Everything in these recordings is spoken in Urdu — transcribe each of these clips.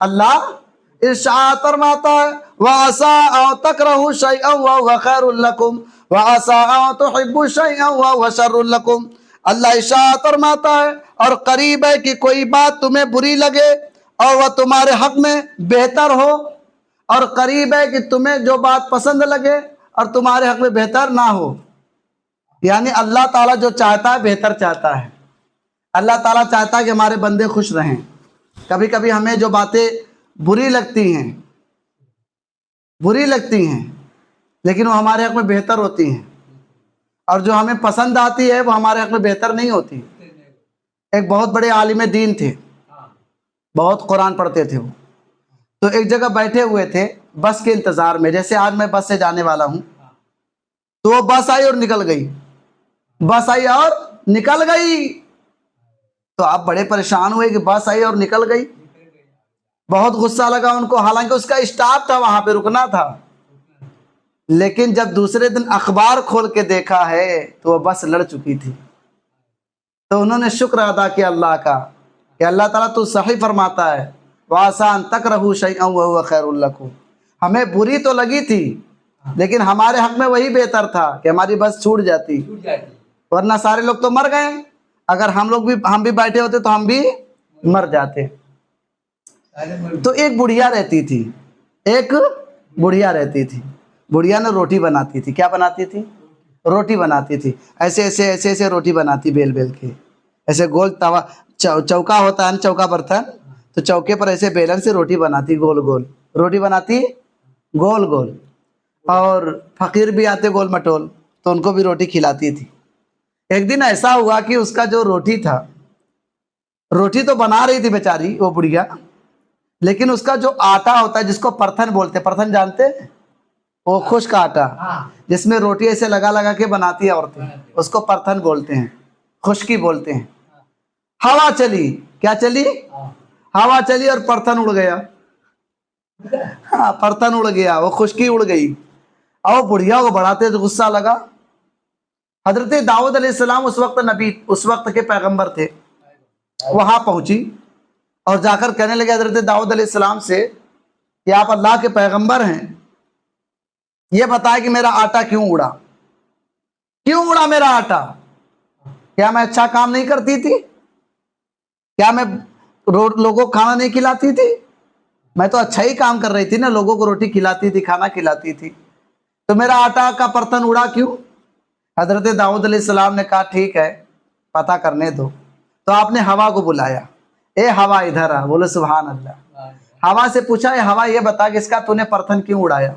اللہ ارشاد فرماتا ہے وَعَسَىٰ أَن تَكْرَهُوا شَيْئًا وَهُوَ خَيْرٌ لَكُمْ وَعَسَىٰ أَن تُحِبُّوا شَيْئًا وَهُوَ شَرٌّ لَكُمْ۔ اللہ ارشاد فرماتا ہے اور قریب ہے کہ کوئی بات تمہیں بری لگے اور وہ تمہارے حق میں بہتر ہو، اور قریب ہے کہ تمہیں جو بات پسند لگے اور تمہارے حق میں بہتر نہ ہو۔ یعنی اللہ تعالیٰ جو چاہتا ہے بہتر چاہتا ہے۔ اللہ تعالیٰ چاہتا ہے کہ ہمارے بندے خوش رہیں۔ کبھی کبھی ہمیں جو باتیں بری لگتی ہیں لیکن وہ ہمارے حق میں بہتر ہوتی ہیں، اور جو ہمیں پسند آتی ہے وہ ہمارے حق میں بہتر نہیں ہوتی۔ ایک بہت بڑے عالم دین تھے، بہت قرآن پڑھتے تھے وہ، تو ایک جگہ بیٹھے ہوئے تھے بس کے انتظار میں، جیسے آج میں بس سے جانے والا ہوں، تو وہ بس آئی اور نکل گئی، بس آئی اور نکل گئی، تو آپ بڑے پریشان ہوئے کہ بس آئی اور نکل گئی۔ بہت غصہ لگا ان کو، حالانکہ اس کا اسٹاپ تھا، وہاں پہ رکنا تھا، لیکن جب دوسرے دن اخبار کھول کے دیکھا ہے تو وہ بس لڑ چکی تھی۔ تو انہوں نے شکر ادا کیا اللہ کا کہ اللہ تعالیٰ تو صحیح فرماتا ہے وَعَسَىٰ أَن تَكْرَهُوا شَيْئًا وَهُوَ خَيْرٌ لَكُمْ۔ ہمیں بری تو لگی تھی لیکن ہمارے حق میں وہی بہتر تھا کہ ہماری بس چھوٹ جاتی، ورنہ سارے لوگ تو مر گئے، اگر ہم بھی بیٹھے ہوتے تو ہم بھی مر جاتے۔ تو ایک بڑھیا رہتی تھی، بڑھیا نے روٹی بناتی تھی۔ کیا بناتی تھی؟ روٹی بناتی تھی۔ ایسے روٹی بناتی، بیل بیل کے، ایسے گول توا چوکا ہوتا ہے نا، چوکا برتن، تو چوکے پر ایسے بیلن سے روٹی بناتی، گول گول روٹی بناتی، گول گول۔ اور فقیر بھی آتے گول مٹول تو ان کو بھی روٹی کھلاتی تھی۔ ایک دن ایسا ہوا کہ اس کا جو روٹی تھا، روٹی تو بنا رہی تھی بیچاری وہ بڑھیا، لیکن اس کا جو آٹا ہوتا ہے جس کو پرتھن بولتے، پرتھن جانتے ہیں؟ وہ خشک آٹا جس میں روٹی ایسے لگا لگا کے بناتی ہے عورتیں، اس کو پرتھن بولتے ہیں، خشکی بولتے ہیں۔ ہوا چلی، کیا چلی؟ ہوا چلی اور پرتھن اڑ گیا، پرتھن اڑ گیا، وہ خشکی اڑ گئی، اور بڑھیا کو بڑا تیز غصہ لگا۔ حضرت داؤد علیہ السلام اس وقت کے پیغمبر تھے، وہاں پہنچی اور جا کر کہنے لگے حضرت داؤد علیہ السلام سے کہ آپ اللہ کے پیغمبر ہیں، یہ بتائے کہ میرا آٹا کیوں اڑا میرا آٹا؟ کیا میں اچھا کام نہیں کرتی تھی؟ کیا میں لوگوں کو کھانا نہیں کھلاتی تھی؟ میں تو اچھا ہی کام کر رہی تھی نا، لوگوں کو روٹی کھلاتی تھی، کھانا کھلاتی تھی، تو میرا آٹا کا برتن اڑا کیوں؟ حضرت داؤد علیہ السلام نے کہا ٹھیک ہے پتہ کرنے دو۔ تو آپ نے ہوا کو بلایا، اے ہوا ادھر آ، بولے سبحان اللہ۔ ہوا سے پوچھا اے ہوا یہ بتا کہ اس کا تو نے برتن کیوں اڑایا،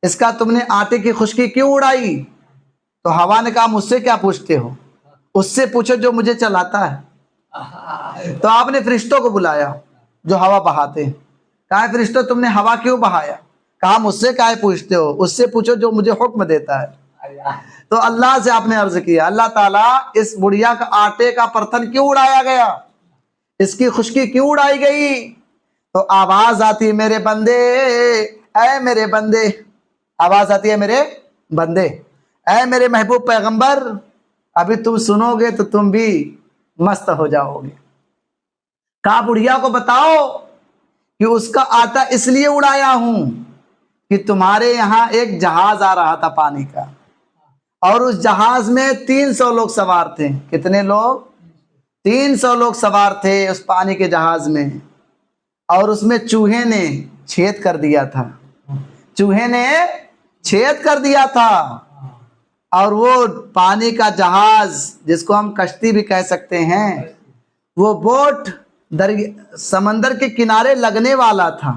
اس کا تم نے آٹے کی خشکی کیوں اڑائی؟ تو ہوا نے کہا مجھ سے کیا پوچھتے ہو، اس سے پوچھو جو مجھے چلاتا ہے۔ تو آپ نے فرشتوں کو بلایا جو ہوا بہاتے ہیں، کہا فرشتوں تم نے ہوا کیوں بہایا؟ کہا مجھ سے کیا پوچھتے ہو، اس سے پوچھو جو مجھے حکم دیتا ہے۔ تو اللہ سے آپ نے عرض کیا اللہ تعالیٰ اس بڑھیا کا آٹے کا برتن کیوں اڑایا گیا، اس کی خشکی کیوں اڑائی گئی؟ تو آواز آتی میرے بندے، اے میرے بندے، آواز آتی ہے میرے بندے، اے میرے محبوب پیغمبر، ابھی تم سنو گے تو تم بھی مست ہو جاؤ گے۔ کہا بڑھیا کو بتاؤ کہ اس کا آٹا اس لیے اڑایا ہوں کہ تمہارے یہاں ایک جہاز آ رہا تھا پانی کا، اور اس جہاز میں 300 لوگ سوار تھے۔ کتنے لوگ؟ 300 لوگ سوار تھے اس پانی کے جہاز میں، اور اس میں چوہے نے چھید کر دیا تھا، چوہے نے چھید کر دیا تھا، اور وہ پانی کا جہاز جس کو ہم کشتی بھی کہہ سکتے ہیں، وہ بوٹ سمندر کے کنارے لگنے والا تھا،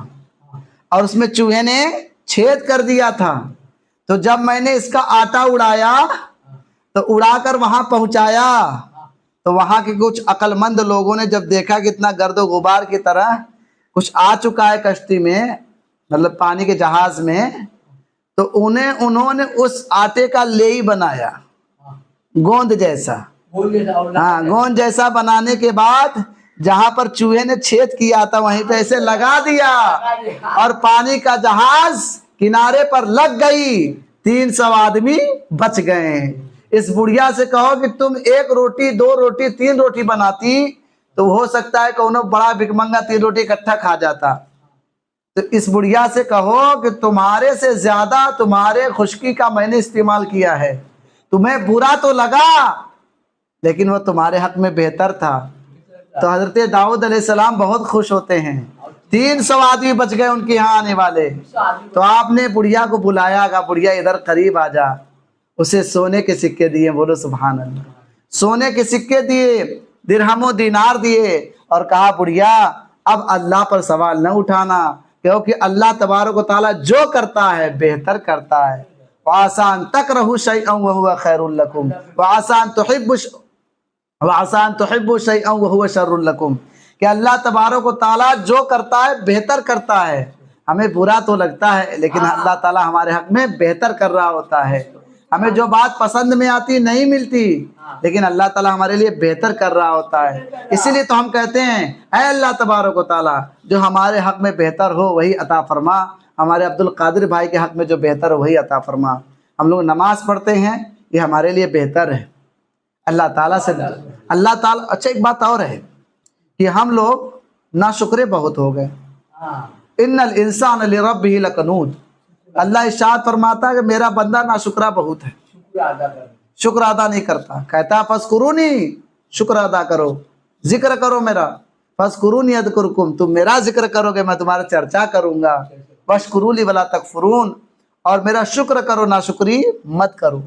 اور اس میں چوہے نے چھید کر دیا تھا۔ تو جب میں نے اس کا آٹا اڑایا تو اڑا کر وہاں پہنچایا، تو وہاں کے کچھ عقل مند لوگوں نے جب دیکھا کہ اتنا گرد و غبار کی طرح کچھ آ چکا ہے کشتی میں، مطلب پانی کے جہاز میں، تو انہوں نے اس آٹے کا لیئی بنایا، گوند جیسا، گوند جیسا بنانے کے بعد جہاں پر چوہے نے چھید کیا تھا وہیں پہ ایسے لگا دیا، اور پانی کا جہاز کنارے پر لگ گئی، 300 آدمی بچ گئے۔ اس بڑھیا سے کہو کہ تم 1 روٹی 2 روٹی 3 روٹی بناتی تو ہو سکتا ہے کہ انہوں بڑا بھکمنگا 3 روٹی اکٹھا کھا جاتا. تو اس بڑھیا سے کہو کہ تمہارے سے زیادہ تمہارے خشکی کا میں نے استعمال کیا ہے, تمہیں برا تو لگا لیکن وہ تمہارے حق میں بہتر تھا. تو حضرت داؤد علیہ السلام بہت خوش ہوتے ہیں, 300 آدمی بچ گئے ان کے یہاں آنے والے. تو آپ نے بڑھیا کو بلایا, کہا بڑھیا ادھر قریب آ جا. اسے سونے کے سکے دیے, بولو سبحان اللہ, سونے کے سکے دیے, درہم و دینار دیے, اور کہا بڑھیا اب اللہ پر سوال نہ اٹھانا, کیونکہ اللہ تبارک و تعالیٰ جو کرتا ہے بہتر کرتا ہے. وَعَسَىٰ أَن تَكْرَهُوا شَيْئًا وَهُوَ خَيْرٌ لَكُمْ وَعَسَىٰ أَن تُحِبُّوا شَيْئًا وَهُوَ شَرٌّ لَكُمْ, کہ اللہ تبارک و تعالیٰ جو کرتا ہے بہتر کرتا ہے. ہمیں برا تو لگتا ہے لیکن اللہ تعالیٰ ہمارے حق میں بہتر کر رہا ہوتا ہے. ہمیں جو بات پسند میں آتی نہیں ملتی, لیکن اللہ تعالیٰ ہمارے لیے بہتر کر رہا ہوتا ہے. اسی لیے تو ہم کہتے ہیں اے اللہ تبارک و تعالیٰ جو ہمارے حق میں بہتر ہو وہی عطا فرما, ہمارے عبد القادر بھائی کے حق میں جو بہتر ہو وہی عطا فرما. ہم لوگ نماز پڑھتے ہیں یہ ہمارے لیے بہتر ہے, اللہ تعالیٰ سے اللہ تعالیٰ. اچھا ایک بات اور ہے کہ ہم لوگ ناشکرے بہت ہو گئے. ان الانسان لربہ لکنود, اللہ ارشاد فرماتا ہے کہ میرا بندہ ناشکرا بہت ہے, شکر ادا نہیں کرتا. کہتا فاذکرونی, شکر ادا کرو, ذکر کرو میرا. فاذکرونی اذکرکم, تم میرا ذکر کرو گے میں تمہارا چرچا کروں گا. واشکروا لی ولا تکفرون, اور میرا شکر کرو ناشکری مت کرو.